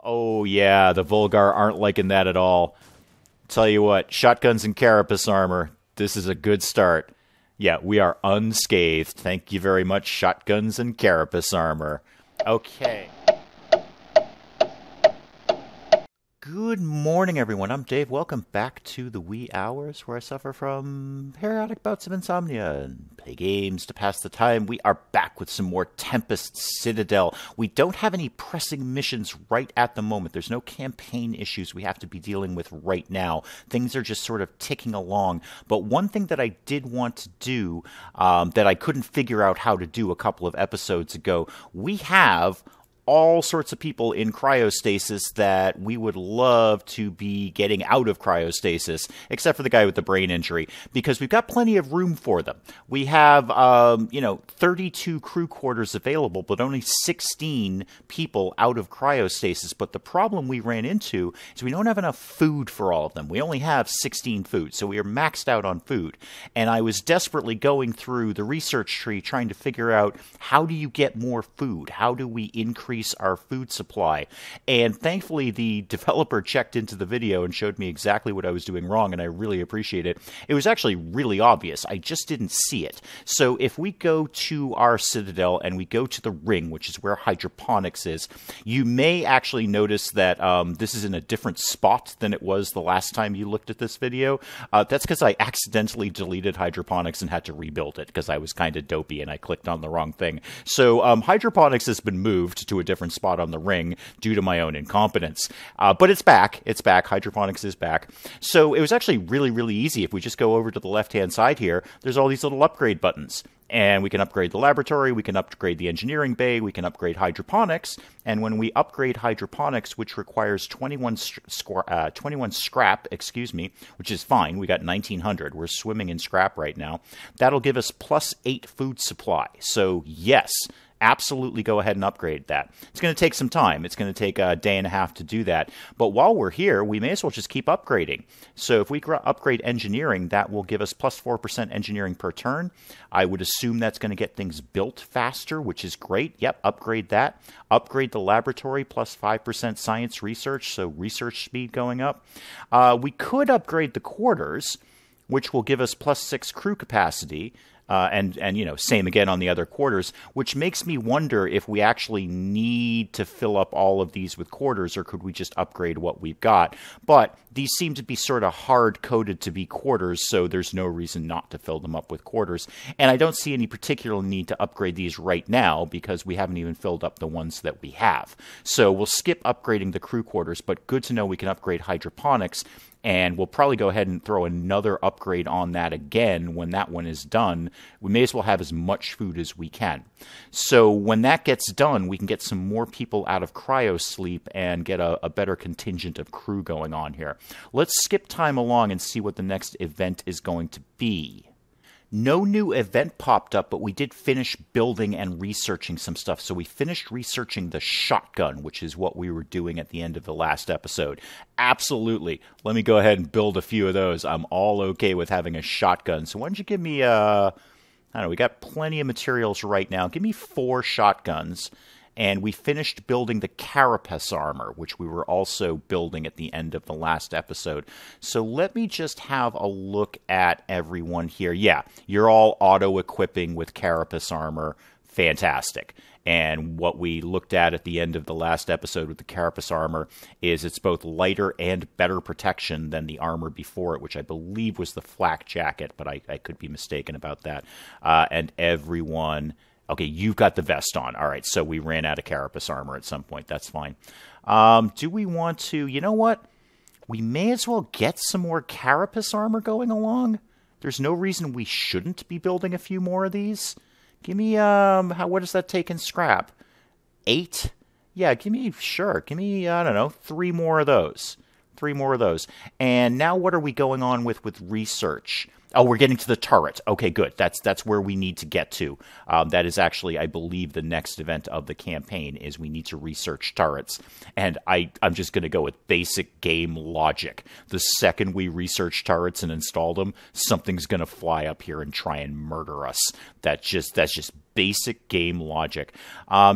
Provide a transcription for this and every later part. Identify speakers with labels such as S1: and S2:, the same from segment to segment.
S1: Oh yeah, the Vulgar aren't liking that at all. Tell you what, shotguns and carapace armor, this is a good start. Yeah, we are unscathed. Thank you very much, shotguns and carapace armor. Okay. Good morning, everyone. I'm Dave. Welcome back to the wee hours where I suffer from periodic bouts of insomnia and play games to pass the time. We are back with some more Tempest Citadel. We don't have any pressing missions right at the moment. There's no campaign issues we have to be dealing with right now. Things are just sort of ticking along. But one thing that I did want to do that I couldn't figure out how to do a couple of episodes ago, we have all sorts of people in cryostasis that we would love to be getting out of cryostasis, except for the guy with the brain injury, because we've got plenty of room for them. We have, 32 crew quarters available, but only 16 people out of cryostasis. But the problem we ran into is we don't have enough food for all of them. We only have 16 food, so we are maxed out on food. And I was desperately going through the research tree trying to figure out, how do you get more food? How do we increase our food supply? And thankfully the developer checked into the video and showed me exactly what I was doing wrong, and I really appreciate it. It was actually really obvious. I just didn't see it. So if we go to our Citadel and we go to the ring, which is where hydroponics is, you may actually notice that this is in a different spot than it was the last time you looked at this video. That's because I accidentally deleted hydroponics and had to rebuild it because I was kind of dopey and I clicked on the wrong thing. So hydroponics has been moved to a different spot on the ring due to my own incompetence. But it's back. It's back. Hydroponics is back. So it was actually really, really easy. If we just go over to the left-hand side here, there's all these little upgrade buttons. And we can upgrade the laboratory, we can upgrade the engineering bay, we can upgrade hydroponics. And when we upgrade hydroponics, which requires 21 scrap, which is fine. We got 1,900. We're swimming in scrap right now. That'll give us plus 8 food supply. So yes, absolutely go ahead and upgrade that. It's going to take some time. It's going to take a day and a half to do that. But while we're here, we may as well just keep upgrading. So if we upgrade engineering, that will give us plus 4% engineering per turn. I would assume that's going to get things built faster, which is great. Yep, upgrade that. Upgrade the laboratory, plus 5% science research, so research speed going up. We could upgrade the quarters, which will give us plus 6 crew capacity. And same again on the other quarters, which makes me wonder if we actually need to fill up all of these with quarters, or could we just upgrade what we've got? But these seem to be sort of hard-coded to be quarters, so there's no reason not to fill them up with quarters. And I don't see any particular need to upgrade these right now, because we haven't even filled up the ones that we have. So we'll skip upgrading the crew quarters, but good to know we can upgrade hydroponics. And we'll probably go ahead and throw another upgrade on that again when that one is done. We may as well have as much food as we can. So when that gets done, we can get some more people out of cryo sleep and get a better contingent of crew going on here. Let's skip time along and see what the next event is going to be. No new event popped up, but we did finish building and researching some stuff. So we finished researching the shotgun, which is what we were doing at the end of the last episode. Absolutely. Let me go ahead and build a few of those. I'm all okay with having a shotgun. So why don't you give me, I don't know, we got plenty of materials right now. Give me 4 shotguns. And we finished building the carapace armor, which we were also building at the end of the last episode. So let me just have a look at everyone here. Yeah, you're all auto-equipping with carapace armor. Fantastic. And what we looked at the end of the last episode with the carapace armor is it's both lighter and better protection than the armor before it, which I believe was the flak jacket, but I could be mistaken about that. And everyone... Okay, you've got the vest on. All right, so we ran out of carapace armor at some point. That's fine. Do we want to... You know what? We may as well get some more carapace armor going along. There's no reason we shouldn't be building a few more of these. Give me... what does that take in scrap? 8? Yeah, give me... Sure, give me, I don't know, 3 more of those. 3 more of those. And now what are we going on with research? Oh, we're getting to the turret. Okay, good. That's where we need to get to. That is actually, I believe, the next event of the campaign is we need to research turrets. And I'm just going to go with basic game logic. The second we research turrets and install them, something's going to fly up here and try and murder us. That's just basic game logic.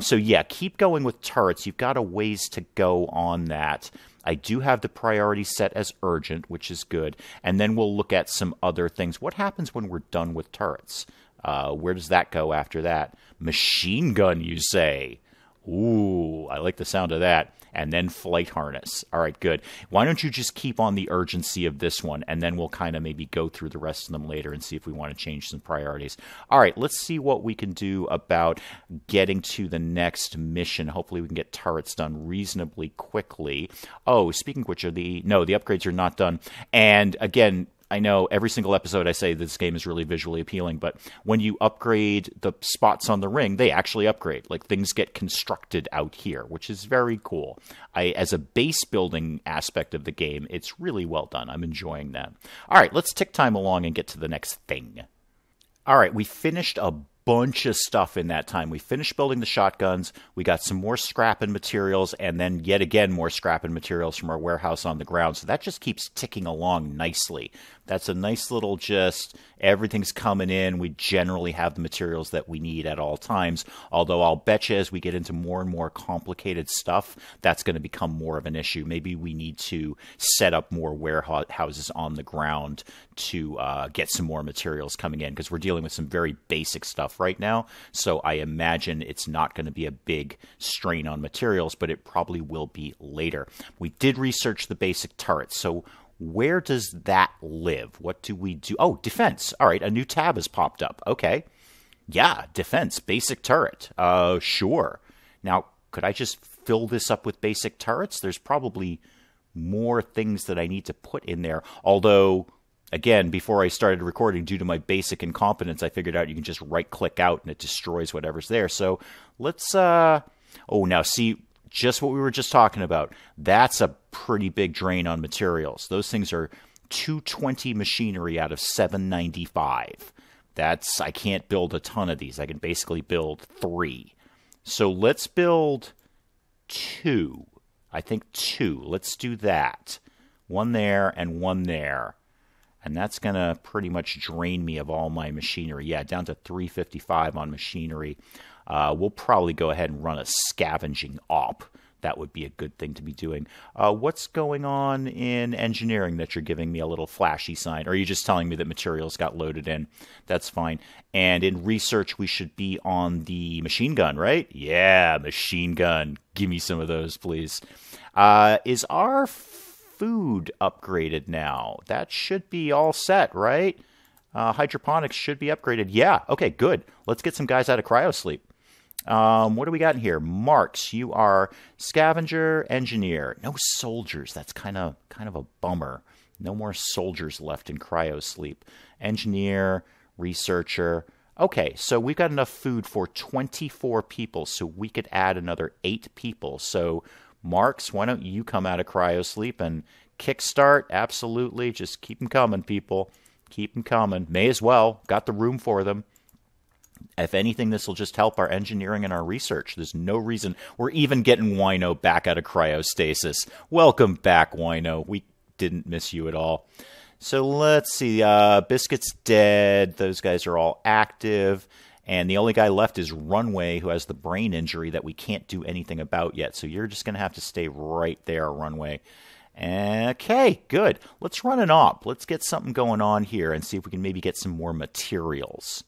S1: So yeah, keep going with turrets. You've got a ways to go on that. I do have the priority set as urgent, which is good. And then we'll look at some other things. What happens when we're done with turrets? Where does that go after that? Machine gun, you say? Ooh, I like the sound of that. And then flight harness. All right, good. Why don't you just keep on the urgency of this one, and then we'll kind of maybe go through the rest of them later and see if we want to change some priorities. All right, let's see what we can do about getting to the next mission. Hopefully we can get turrets done reasonably quickly. Oh, speaking of which, the upgrades are not done. And again, I know every single episode I say this game is really visually appealing, but when you upgrade the spots on the ring, they actually upgrade. Like, things get constructed out here, which is very cool. As a base building aspect of the game, it's really well done. I'm enjoying that. All right, let's tick time along and get to the next thing. All right, we finished a bunch of stuff in that time. We finished building the shotguns. We got some more scrap and materials, and then yet again more scrap and materials from our warehouse on the ground. So that just keeps ticking along nicely. That's a nice little just everything's coming in. We generally have the materials that we need at all times. Although I'll bet you as we get into more and more complicated stuff, that's going to become more of an issue. Maybe we need to set up more warehouses on the ground to get some more materials coming in, because we're dealing with some very basic stuff right now. So I imagine it's not going to be a big strain on materials, but it probably will be later. We did research the basic turrets. So where does that live? What do we do? Oh, defense. All right, a new tab has popped up. Okay. Yeah, defense, basic turret. Sure. Now, could I just fill this up with basic turrets? There's probably more things that I need to put in there. Although, again, before I started recording, due to my basic incompetence, I figured out you can just right-click out and it destroys whatever's there. So let's, oh, now see, just what we were just talking about. That's a pretty big drain on materials. Those things are 220 machinery out of 795. I can't build a ton of these. I can basically build 3. So let's build 2. I think 2. Let's do that. 1 there and 1 there. And that's going to pretty much drain me of all my machinery. Yeah, down to 355 on machinery. We'll probably go ahead and run a scavenging op. That would be a good thing to be doing. What's going on in engineering that you're giving me a little flashy sign? Or are you just telling me that materials got loaded in? That's fine. And in research, we should be on the machine gun, right? Yeah, machine gun. Give me some of those, please. Is our food upgraded now? That should be all set, right? Hydroponics should be upgraded. Yeah, okay, good. Let's get some guys out of cryosleep. What do we got in here? Marks, you are scavenger, engineer. No soldiers. That's kind of a bummer. No more soldiers left in cryosleep. Engineer, researcher. Okay, so we've got enough food for 24 people, so we could add another 8 people. So, Marks, why don't you come out of cryosleep and kickstart? Absolutely. Just keep them coming, people. Keep them coming. May as well. Got the room for them. If anything, this will just help our engineering and our research. There's no reason. We're even getting Wino back out of cryostasis. Welcome back, Wino. We didn't miss you at all. So let's see. Biscuit's dead. Those guys are all active. And the only guy left is Runway, who has the brain injury that we can't do anything about yet. So you're just going to have to stay right there, Runway. Okay, good. Let's run an op. Let's get something going on here and see if we can maybe get some more materials.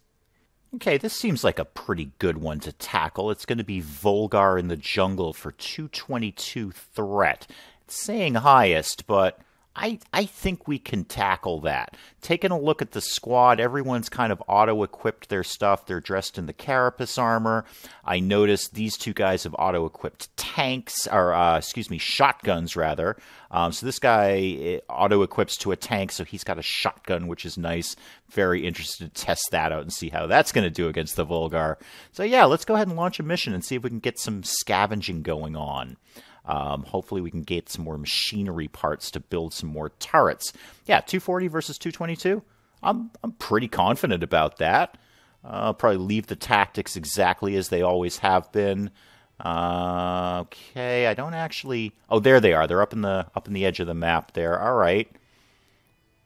S1: Okay, this seems like a pretty good one to tackle. It's going to be Volgar in the jungle for 222 threat. It's saying highest, but I think we can tackle that. Taking a look at the squad, everyone's kind of auto-equipped their stuff. They're dressed in the carapace armor. I noticed these 2 guys have auto-equipped tanks, or shotguns rather. So this guy auto-equips to a tank, so he's got a shotgun, which is nice. Very interested to test that out and see how that's going to do against the Volgar. So yeah, let's go ahead and launch a mission and see if we can get some scavenging going on. Hopefully we can get some more machinery parts to build some more turrets. Yeah, 240 versus 222. I'm pretty confident about that. I'll probably leave the tactics exactly as they always have been. Okay, I don't actually. Oh, there they are. They're up in the edge of the map there. All right.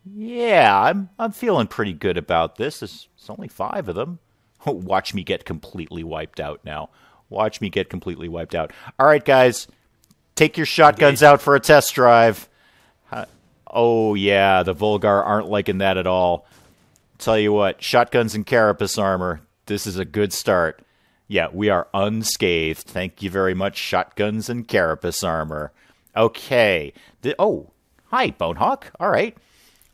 S1: Yeah, I'm feeling pretty good about this. There's only 5 of them. Watch me get completely wiped out now. Watch me get completely wiped out. All right, guys. Take your shotguns out for a test drive. Oh, yeah, the Vulgar aren't liking that at all. Tell you what, shotguns and carapace armor, this is a good start. Yeah, we are unscathed. Thank you very much, shotguns and carapace armor. Okay. Hi, Bonehawk. All right.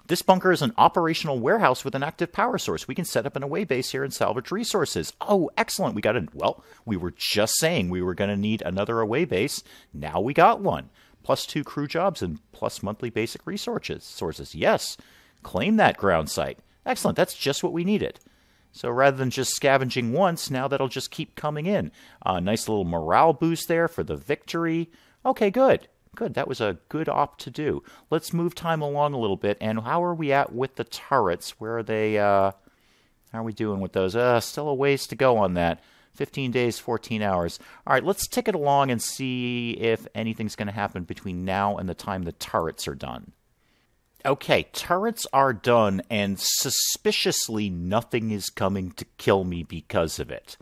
S1: This bunker is an operational warehouse with an active power source. We can set up an away base here and salvage resources. Oh, excellent. We were just saying we were going to need another away base. Now we got one. +2 crew jobs and plus monthly basic resources. Yes. Claim that ground site. Excellent. That's just what we needed. So rather than just scavenging once, now that'll just keep coming in. Nice little morale boost there for the victory. Okay, good. Good. That was a good op to do. Let's move time along a little bit. And how are we at with the turrets? Where are they? How are we doing with those? Still a ways to go on that. 15 days, 14 hours. All right, let's tick it along and see if anything's going to happen between now and the time the turrets are done. Okay, turrets are done, and suspiciously nothing is coming to kill me because of it.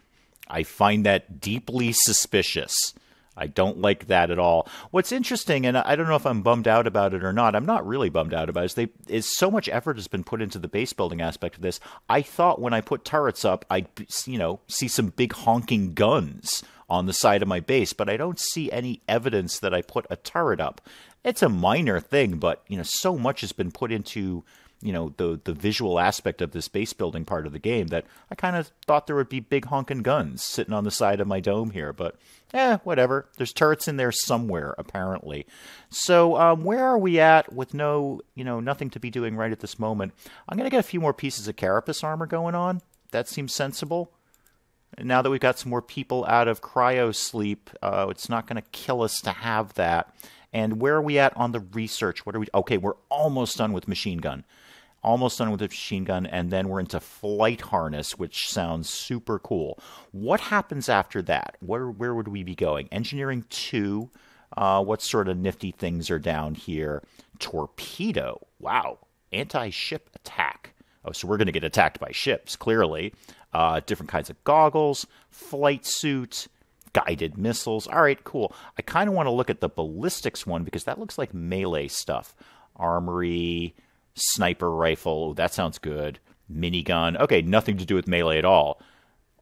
S1: I find that deeply suspicious. I don't like that at all. What's interesting, and I don't know if I'm bummed out about it or not, I'm not really bummed out about it, is so much effort has been put into the base building aspect of this. I thought when I put turrets up, I'd, see some big honking guns on the side of my base, but I don't see any evidence that I put a turret up. It's a minor thing, but, so much has been put into, the visual aspect of this base building part of the game that I kind of thought there would be big honking guns sitting on the side of my dome here, but whatever. There's turrets in there somewhere, apparently. So where are we at with nothing to be doing right at this moment? I'm going to get a few more pieces of carapace armor going on. That seems sensible. And now that we've got some more people out of cryo sleep, it's not going to kill us to have that. And where are we at on the research? Okay, we're almost done with machine gun. Almost done with the machine gun, and then we're into flight harness, which sounds super cool. What happens after that? Where would we be going? Engineering 2. What sort of nifty things are down here? Torpedo. Wow. Anti-ship attack. Oh, so we're going to get attacked by ships, clearly. Different kinds of goggles, flight suit, guided missiles. All right, cool. I kind of want to look at the ballistics one because that looks like melee stuff. Armory, sniper rifle. That sounds good. Minigun. Okay, nothing to do with melee at all.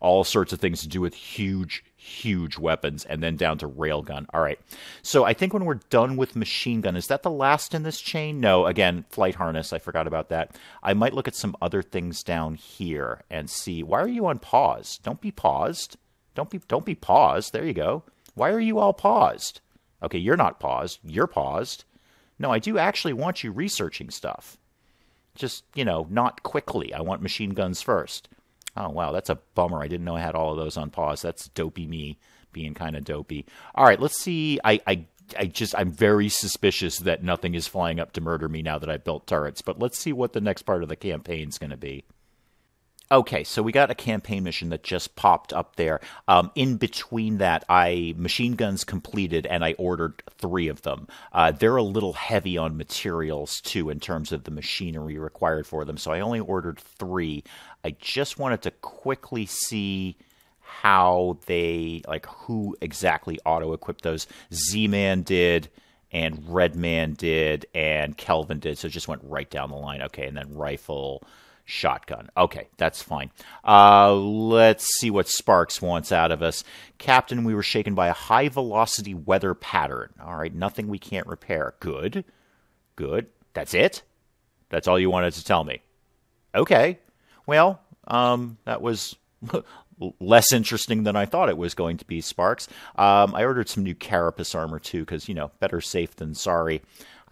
S1: All sorts of things to do with huge, huge weapons, and then down to railgun. All right. So I think when we're done with machine gun, is that the last in this chain? No, again, flight harness. I forgot about that. I might look at some other things down here and see. Why are you on pause? Don't be paused. Don't be paused. There you go. Why are you all paused? Okay, you're not paused. You're paused. No, I do actually want you researching stuff. Just, not quickly. I want machine guns first. Oh, wow, that's a bummer. I didn't know I had all of those on pause. That's dopey me being kind of dopey. All right, let's see. I'm very suspicious that nothing is flying up to murder me now that I've built turrets. But let's see what the next part of the campaign is going to be. Okay, so we got a campaign mission that just popped up there. In between that, machine guns completed, and I ordered 3 of them. They're a little heavy on materials, too, in terms of the machinery required for them, so I only ordered 3. I just wanted to quickly see how who exactly auto-equipped those. Z-Man did, and Redman did, and Kelvin did, so it just went right down the line. Okay, and then rifle... shotgun. Okay, that's fine. Let's see what Sparks wants out of us. Captain, we were shaken by a high-velocity weather pattern. All right, nothing we can't repair. Good. Good. That's it? That's all you wanted to tell me? Okay. Well, that was less interesting than I thought it was going to be, Sparks. I ordered some new carapace armor, too, because, better safe than sorry.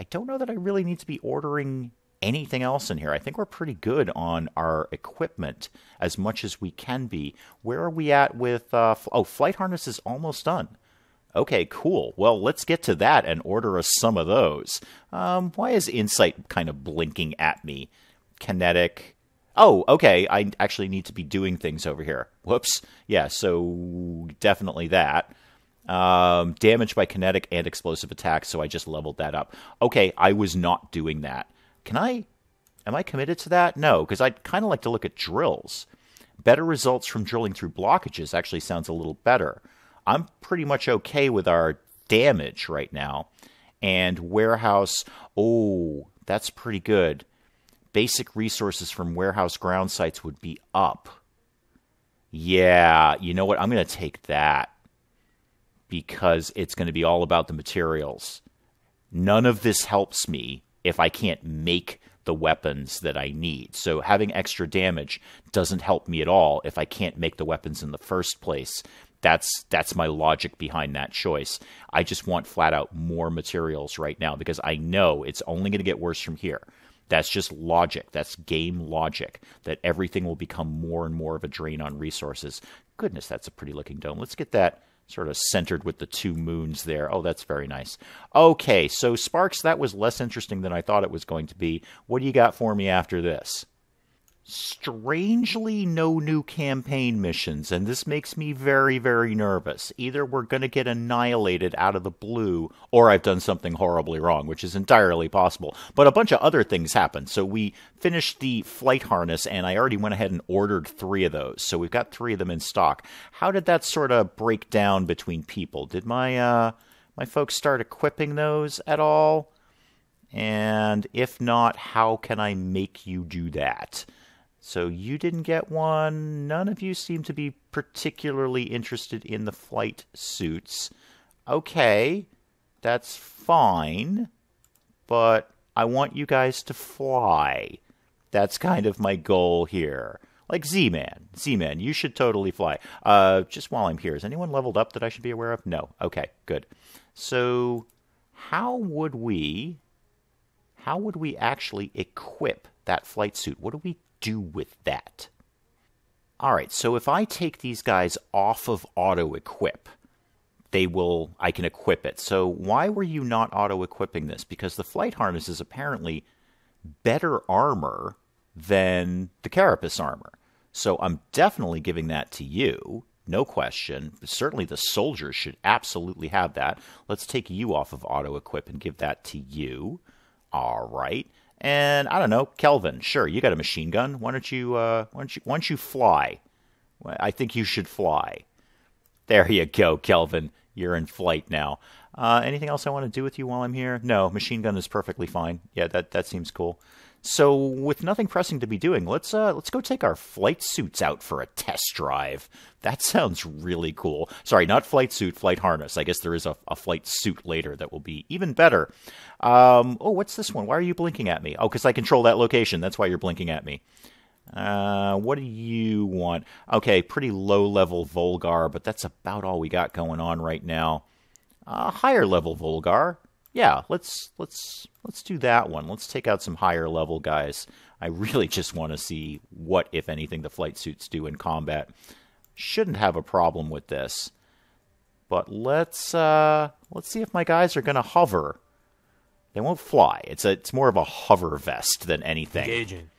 S1: I don't know that I really need to be ordering anything else in here. I think we're pretty good on our equipment as much as we can be. Where are we at with... flight harness is almost done. Okay, cool. Well, let's get to that and order us some of those. Why is Insight kind of blinking at me? Kinetic... Oh, okay, I actually need to be doing things over here. Whoops. Yeah, so definitely that. Damage by kinetic and explosive attacks, so I just leveled that up. Okay, I was not doing that. Am I committed to that? No, because I'd kind of like to look at drills. Better results from drilling through blockages actually sounds a little better. I'm pretty much okay with our damage right now. And warehouse, oh, that's pretty good. Basic resources from warehouse ground sites would be up. Yeah, you know what? I'm going to take that because it's going to be all about the materials. None of this helps me if I can't make the weapons that I need. So having extra damage doesn't help me at all if I can't make the weapons in the first place. That's my logic behind that choice. I just want flat out more materials right now because I know it's only going to get worse from here. That's just logic. That's game logic, that everything will become more and more of a drain on resources. Goodness, that's a pretty looking dome. Let's get that sort of centered with the 2 moons there. Oh, that's very nice. Okay, so Sparks, that was less interesting than I thought it was going to be. What do you got for me after this? Strangely, no new campaign missions, and this makes me very, very nervous. Either we're going to get annihilated out of the blue, or I've done something horribly wrong, which is entirely possible. But a bunch of other things happened. So we finished the flight harness, and I already went ahead and ordered 3 of those. So we've got 3 of them in stock. How did that sort of break down between people? Did my folks start equipping those at all? And if not, how can I make you do that? So you didn't get one. None of you seem to be particularly interested in the flight suits. Okay, that's fine, but I want you guys to fly. That's kind of my goal here. Like Z-Man. Z-Man, you should totally fly. Just while I'm here, is anyone leveled up that I should be aware of? No. Okay, good. So how would we actually equip that flight suit? What do we do with that? All right, so if I take these guys off of auto-equip, I can equip it. So why were you not auto-equipping this? Because the flight harness is apparently better armor than the carapace armor. So I'm definitely giving that to you, no question. Certainly the soldiers should absolutely have that. Let's take you off of auto-equip and give that to you. All right. And I don't know, Kelvin, sure, you got a machine gun. Why don't you fly? I think you should fly. There you go, Kelvin. You're in flight now. Anything else I want to do with you while I'm here? No, machine gun is perfectly fine. Yeah, that seems cool. So with nothing pressing to be doing, let's go take our flight suits out for a test drive. That sounds really cool. Sorry, not flight suit, flight harness. I guess there is a flight suit later that will be even better. Oh, what's this one? Why are you blinking at me? Oh, because I control that location. That's why you're blinking at me. What do you want? Okay, pretty low-level Volgar, but that's about all we got going on right now. Higher-level Volgar. Yeah, let's do that one. Let's take out some higher-level guys. I really just want to see what, if anything, the flight suits do in combat. Shouldn't have a problem with this. But let's see if my guys are going to hover. They won't fly. It's more of a hover vest than anything.
S2: Engaging.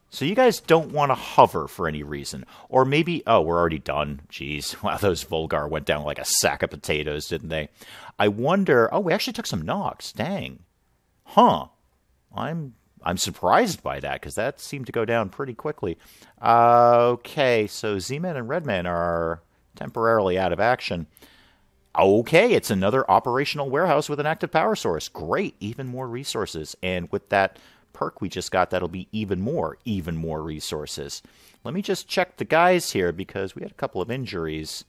S1: So you guys don't want to hover for any reason. Or maybe, oh, we're already done. Jeez, wow, those Volgar went down like a sack of potatoes, didn't they? I wonder, oh, we actually took some knocks. Dang. Huh. I'm surprised by that, because that seemed to go down pretty quickly. Okay, so Z-Man and Redman are temporarily out of action. Okay, it's another operational warehouse with an active power source. Great, even more resources. And with that perk we just got, that'll be even more resources. Let me just check the guys here, because we had a couple of injuries.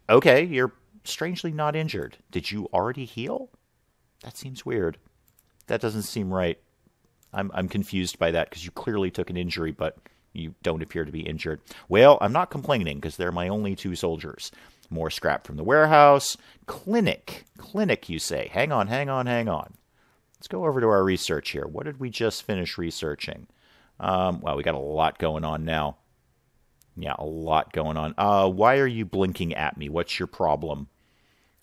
S1: Okay, you're strangely not injured. Did you already heal? That seems weird. That doesn't seem right. I'm confused by that, because you clearly took an injury, but you don't appear to be injured. Well, I'm not complaining, because they're my only 2 soldiers. More scrap from the warehouse. Clinic, you say. Hang on. Let's go over to our research here. What did we just finish researching? Well, we got a lot going on now. Yeah, a lot going on. Why are you blinking at me? What's your problem?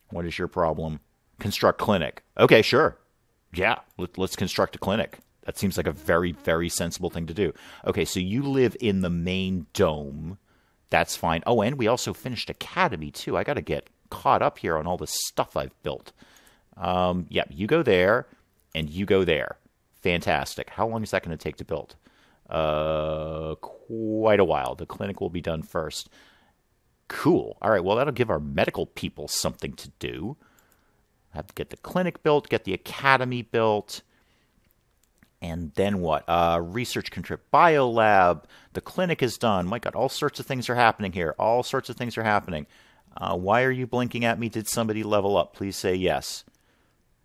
S1: What is your problem? Construct clinic. Okay, sure. Yeah, let's construct a clinic. That seems like a very, very sensible thing to do. Okay, so you live in the main dome. That's fine. Oh, and we also finished Academy, too. I got to get caught up here on all the stuff I've built. Yeah, you go there, and you go there. Fantastic. How long is that going to take to build? Quite a while. The clinic will be done first. Cool. All right, well, that'll give our medical people something to do. Have to get the clinic built, get the academy built. And then what? Research contrib biolab. The clinic is done. My God, all sorts of things are happening here. All sorts of things are happening. Why are you blinking at me? Did somebody level up? Please say yes.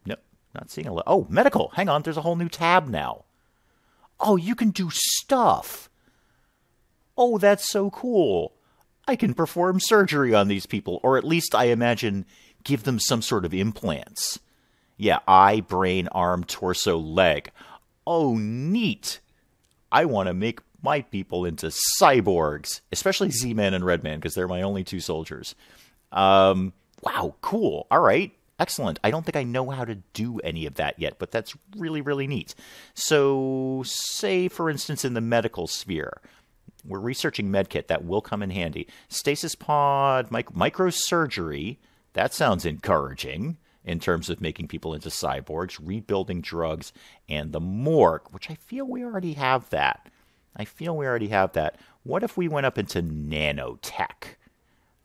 S1: Nope, not seeing a level. Oh, medical. Hang on, there's a whole new tab now. Oh, you can do stuff. Oh, that's so cool. I can perform surgery on these people, or at least I imagine give them some sort of implants. Yeah, eye, brain, arm, torso, leg. Oh, neat. I want to make my people into cyborgs, especially Z-Man and Redman, because they're my only two soldiers. Wow, cool. All right, excellent. I don't think I know how to do any of that yet, but that's really, really neat. So, say, for instance, in the medical sphere, we're researching medkit. That will come in handy. Stasis pod, microsurgery. That sounds encouraging in terms of making people into cyborgs, rebuilding drugs, and the morgue, which I feel we already have that. What if we went up into nanotech?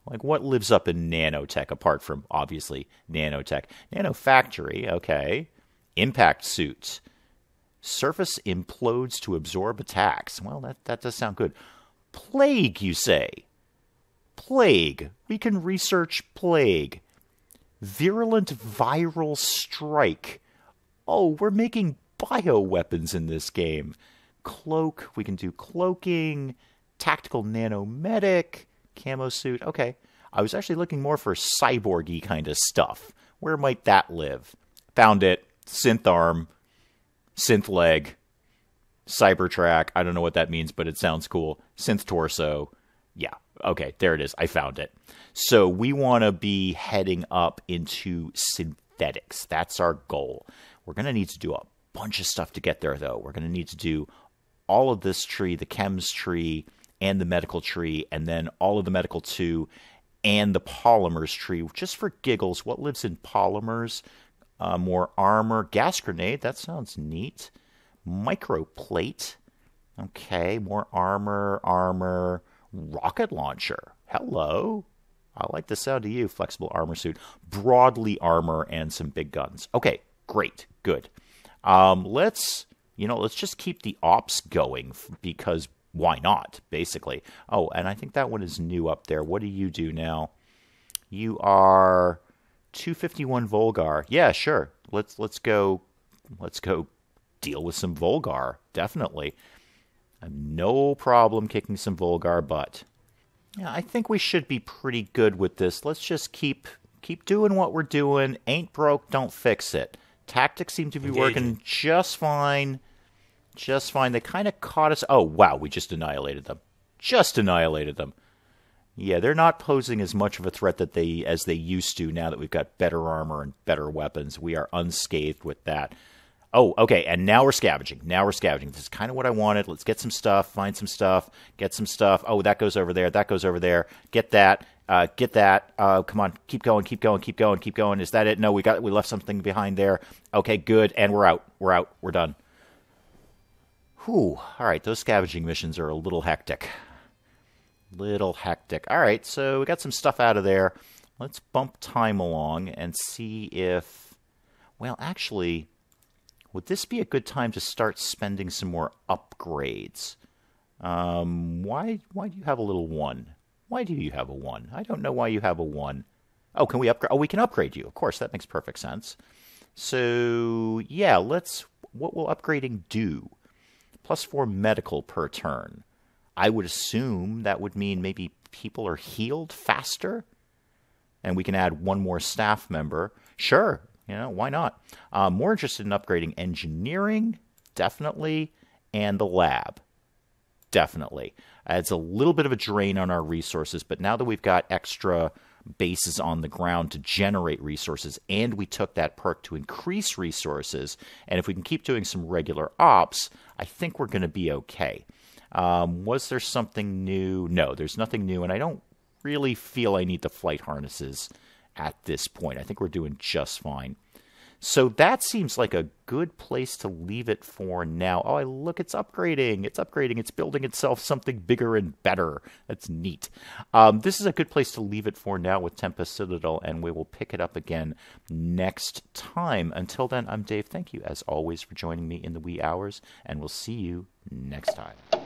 S1: Like, what lives up in nanotech apart from, obviously, nanotech? Nanofactory, okay. Impact suits. Surface implodes to absorb attacks. Well, that does sound good. Plague, you say? Plague. We can research plague. Virulent viral strike. Oh, we're making bioweapons in this game. Cloak. We can do cloaking. Tactical nanomedic. Camo suit. Okay. I was actually looking more for cyborg-y kind of stuff. Where might that live? Found it. Synth arm. Synth leg, Cybertrack. I don't know what that means, but it sounds cool. Synth torso. Yeah, okay, there it is. I found it. So we want to be heading up into synthetics. That's our goal. We're going to need to do a bunch of stuff to get there, though. We're going to need to do all of this tree, the chems tree, and the medical tree, and then all of the medical too, and the polymers tree. Just for giggles, what lives in polymers? More armor. Gas grenade. That sounds neat. Microplate. Okay. More armor. Rocket launcher. Hello. I like the sound of you. Flexible armor suit. Broadly armor and some big guns. Okay. Great. Good. Let's just keep the ops going because why not, basically. Oh, and I think that one is new up there. What do you do now? You are 251 Volgar. Yeah, sure. Let's go deal with some Volgar. Definitely. I have no problem kicking some Volgar butt. Yeah, I think we should be pretty good with this. Let's just keep doing what we're doing. Ain't broke, don't fix it. Tactics seem to be working just fine. Just fine. They kind of caught us. Oh, wow, we just annihilated them. Yeah, they're not posing as much of a threat as they used to now that we've got better armor and better weapons. We are unscathed with that. Oh, okay, and now we're scavenging. This is kind of what I wanted. Let's get some stuff, find some stuff, get some stuff. Oh, that goes over there. Get that. Come on, keep going. Is that it? No, we left something behind there. Okay, good, and we're out. We're done. Whew. All right, those scavenging missions are a little hectic. All right, so we got some stuff out of there. Let's bump time along and see if... Well, actually, would this be a good time to start spending some more upgrades? Why do you have a little 1? Why do you have a 1? I don't know why you have a 1. Oh, can we upgrade? Oh, we can upgrade you. Of course, that makes perfect sense. So, yeah, what will upgrading do? +4 medical per turn. I would assume that would mean maybe people are healed faster, and we can add 1 more staff member. Sure, why not? More interested in upgrading engineering, definitely, and the lab, definitely. It's a little bit of a drain on our resources, but now that we've got extra bases on the ground to generate resources, and we took that perk to increase resources, and if we can keep doing some regular ops, I think we're going to be okay. Was there something new? No, there's nothing new, and I don't really feel I need the flight harnesses at this point. I think we're doing just fine. So that seems like a good place to leave it for now. Oh, look, it's upgrading. It's upgrading. It's building itself something bigger and better. That's neat. This is a good place to leave it for now with Tempest Citadel, and we will pick it up again next time. Until then, I'm Dave. Thank you, as always, for joining me in the wee hours, and we'll see you next time.